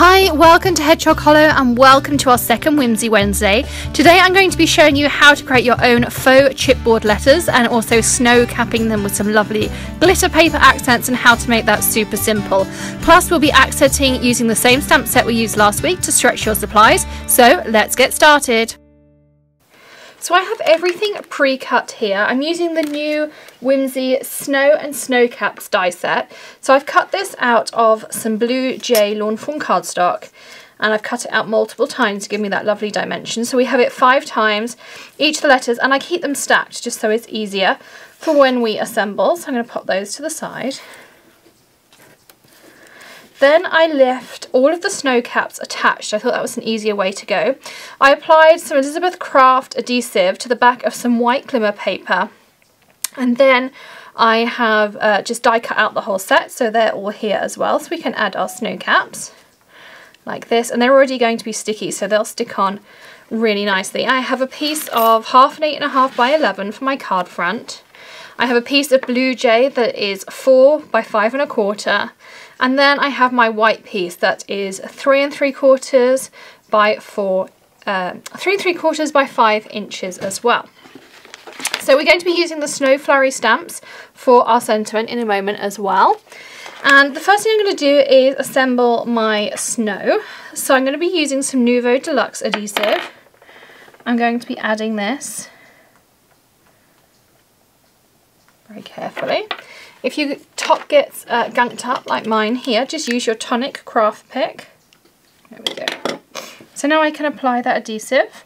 Hi, welcome to Hedgehog Hollow and welcome to our second Whimsy Wednesday. Today I'm going to be showing you how to create your own faux chipboard letters and also snow capping them with some lovely glitter paper accents and how to make that super simple. Plus we'll be accenting using the same stamp set we used last week to stretch your supplies, so let's get started. So I have everything pre-cut here. I'm using the new Whimsy Snow and Snow Caps die set. So I've cut this out of some Blue Jay Lawn Fawn cardstock and I've cut it out multiple times to give me that lovely dimension. So we have it 5 times, each of the letters, and I keep them stacked just so it's easier for when we assemble. So I'm going to pop those to the side. Then I left all of the snow caps attached. I thought that was an easier way to go. I applied some Elizabeth Craft adhesive to the back of some white glimmer paper. And then I have just die cut out the whole set, so they're all here as well. So we can add our snow caps like this. And they're already going to be sticky, so they'll stick on really nicely. I have a piece of half an 8.5 by 11 for my card front. I have a piece of Blue Jay that is 4 by 5 1/4. And then I have my white piece that is 3 3/4 by 3 3/4 by 5 inches as well. So we're going to be using the Snow Flurry stamps for our sentiment in a moment as well. And the first thing I'm going to do is assemble my snow. So I'm going to be using some Nuvo Deluxe adhesive. I'm going to be adding this very carefully. If your top gets gunked up like mine here, just use your Tonic craft pick. There we go. So now I can apply that adhesive.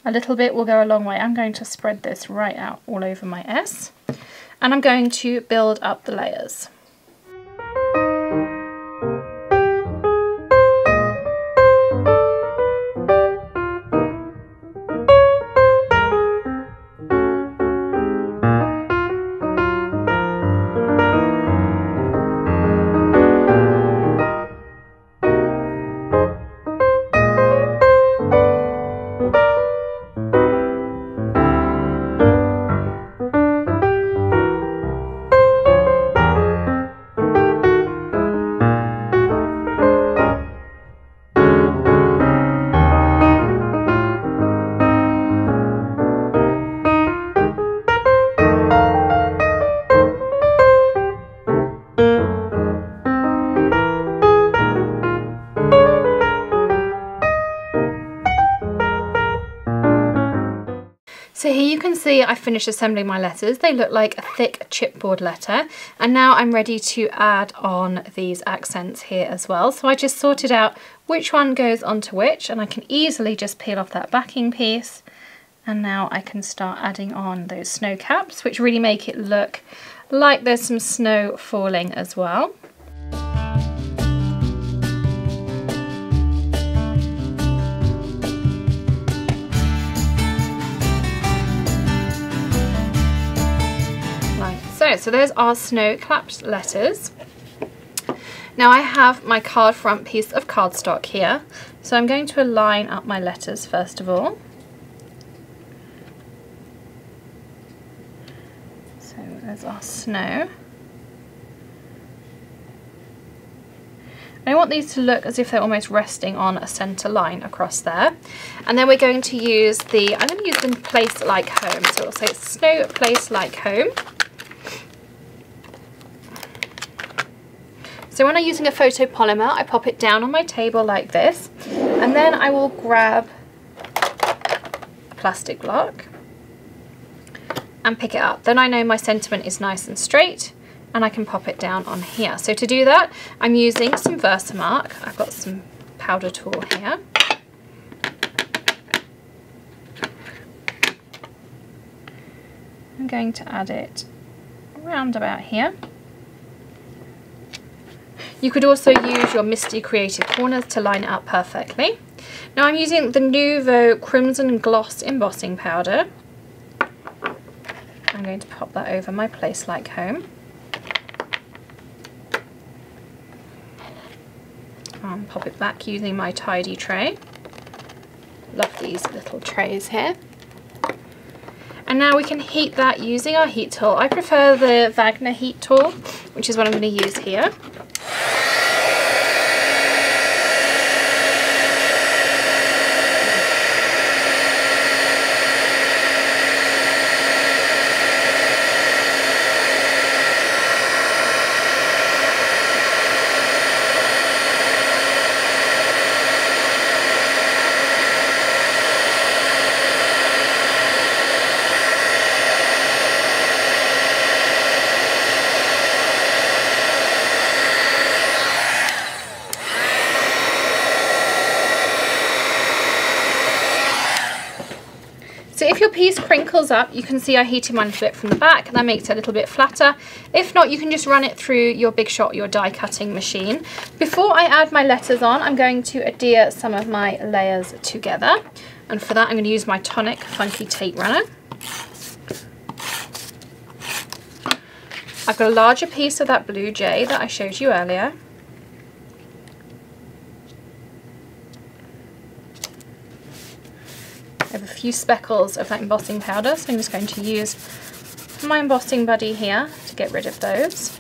A little bit will go a long way. I'm going to spread this right out all over my S. And I'm going to build up the layers. So here you can see I finished assembling my letters. They look like a thick chipboard letter. And now I'm ready to add on these accents here as well. So I just sorted out which one goes onto which, and I can easily just peel off that backing piece. And now I can start adding on those snow caps, which really make it look like there's some snow falling as well. So there's our snow capped letters. Now I have my card front piece of cardstock here, so I'm going to align up my letters first of all. So there's our snow. And I want these to look as if they're almost resting on a centre line across there. And then we're going to use I'm going to use the Place Like Home. So it'll say Snow Place Like Home. So when I'm using a photopolymer, I pop it down on my table like this, and then I will grab a plastic block and pick it up. Then I know my sentiment is nice and straight, and I can pop it down on here. So to do that, I'm using some VersaMark. I've got some powder tool here. I'm going to add it around about here. You could also use your Misty Creative Corners to line it up perfectly. Now I'm using the Nuvo Crimson Gloss Embossing Powder. I'm going to pop that over my Place Like Home. And pop it back using my tidy tray. Love these little trays here. And now we can heat that using our heat tool. I prefer the Wagner heat tool, which is what I'm going to use here. your piece crinkles up, you can see I heated mine a little bit from the back, and that makes it a little bit flatter. If not, you can just run it through your Big Shot, your die cutting machine. Before I add my letters on, I'm going to adhere some of my layers together. And for that, I'm going to use my Tonic Funky Tape Runner. I've got a larger piece of that blue jay that I showed you earlier. I have a few speckles of that embossing powder, so I'm just going to use my embossing buddy here to get rid of those.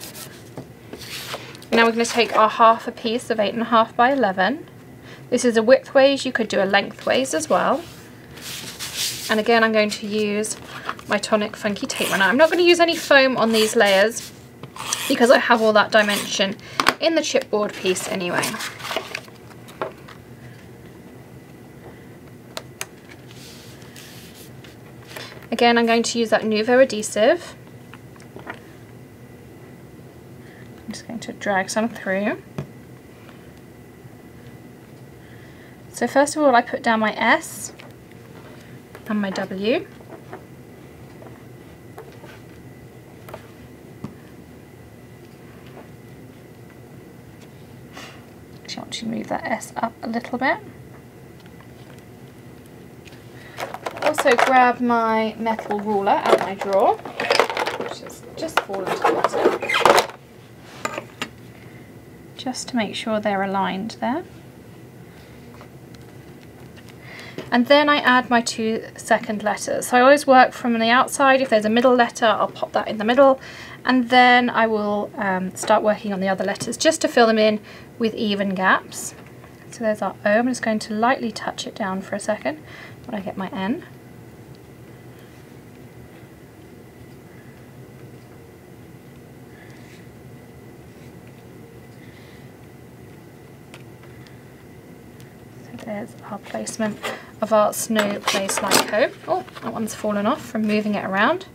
Now we're going to take our half a piece of 8.5 by 11. This is a widthways, you could do a lengthways as well. And again, I'm going to use my Tonic Funky Tape Runner. I'm not going to use any foam on these layers because I have all that dimension in the chipboard piece anyway. Again, I'm going to use that Nuvo adhesive. I'm just going to drag some through. So first of all, I put down my S and my W. Actually, I want to move that S up a little bit. Also grab my metal ruler out my drawer, which has just fallen to the bottom, just to make sure they're aligned there. And then I add my 2 second letters. So I always work from the outside. If there's a middle letter, I'll pop that in the middle, and then I will start working on the other letters just to fill them in with even gaps. So there's our O. I'm just going to lightly touch it down for a second when I get my N. So there's our placement of our snow place like coat. Oh, that one's fallen off from moving it around.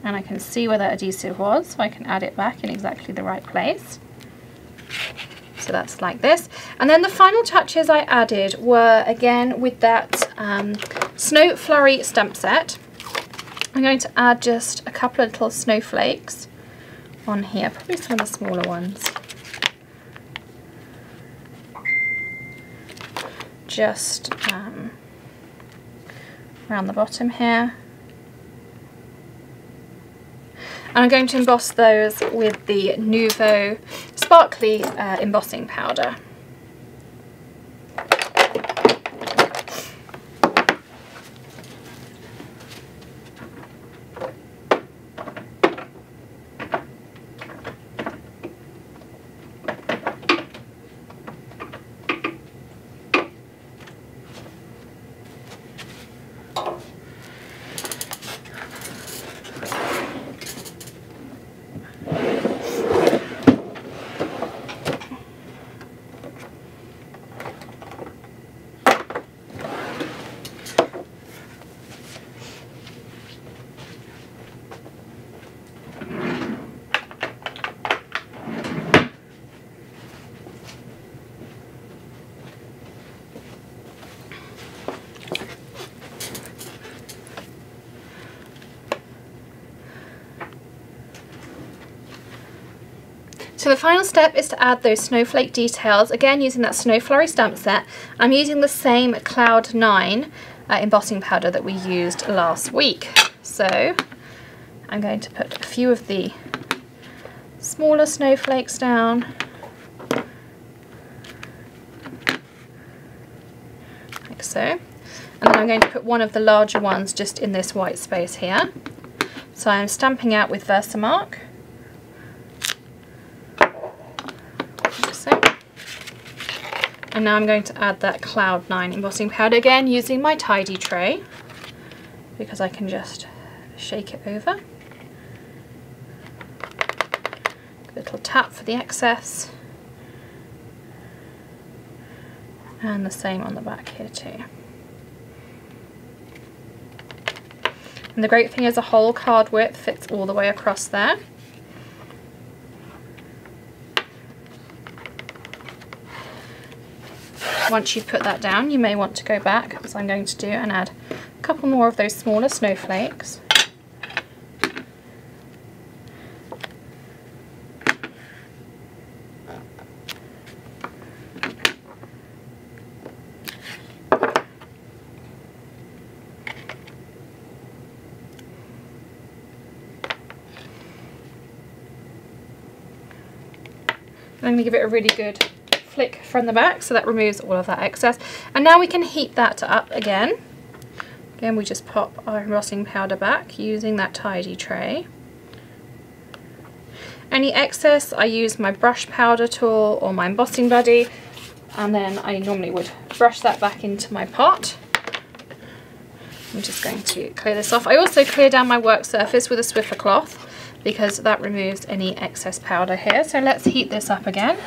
And I can see where that adhesive was, so I can add it back in exactly the right place. So that's like this. And then the final touches I added were, again, with that Snow Flurry stamp set. I'm going to add just a couple of little snowflakes on here, probably some of the smaller ones. Just around the bottom here. And I'm going to emboss those with the Nuvo sparkly embossing powder. So the final step is to add those snowflake details, again using that Snow Flurry stamp set. I'm using the same Cloud 9 embossing powder that we used last week. So I'm going to put a few of the smaller snowflakes down. Like so. And then I'm going to put one of the larger ones just in this white space here. So I'm stamping out with VersaMark. And now I'm going to add that Cloud 9 embossing powder, again using my tidy tray, because I can just shake it over. A little tap for the excess. And the same on the back here too. And the great thing is the whole card width fits all the way across there. once you've put that down, you may want to go back, as I'm going to do, and add a couple more of those smaller snowflakes. I'm going to give it a really good flick from the back, so that removes all of that excess. And now we can heat that up again. Again, we just pop our embossing powder back using that tidy tray. Any excess, I use my brush powder tool or my embossing buddy, and then I normally would brush that back into my pot. I'm just going to clear this off. I also clear down my work surface with a Swiffer cloth, because that removes any excess powder here. So let's heat this up again.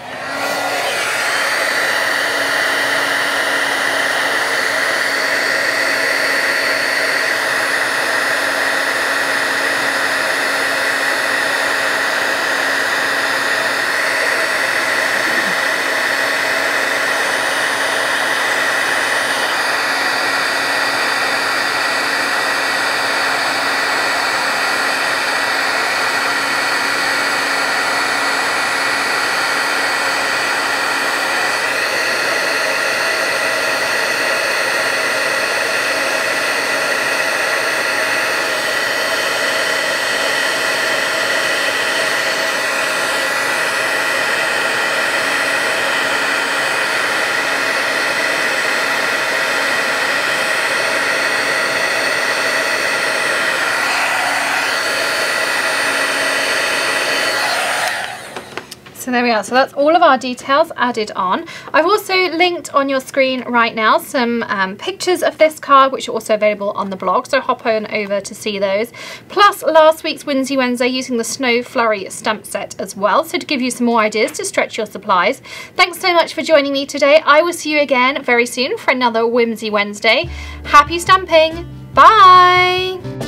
So there we are, so that's all of our details added on. I've also linked on your screen right now some pictures of this card, which are also available on the blog, so hop on over to see those. Plus last week's Whimsy Wednesday using the Snow Flurry stamp set as well, so to give you some more ideas to stretch your supplies. Thanks so much for joining me today. I will see you again very soon for another Whimsy Wednesday. Happy stamping! Bye!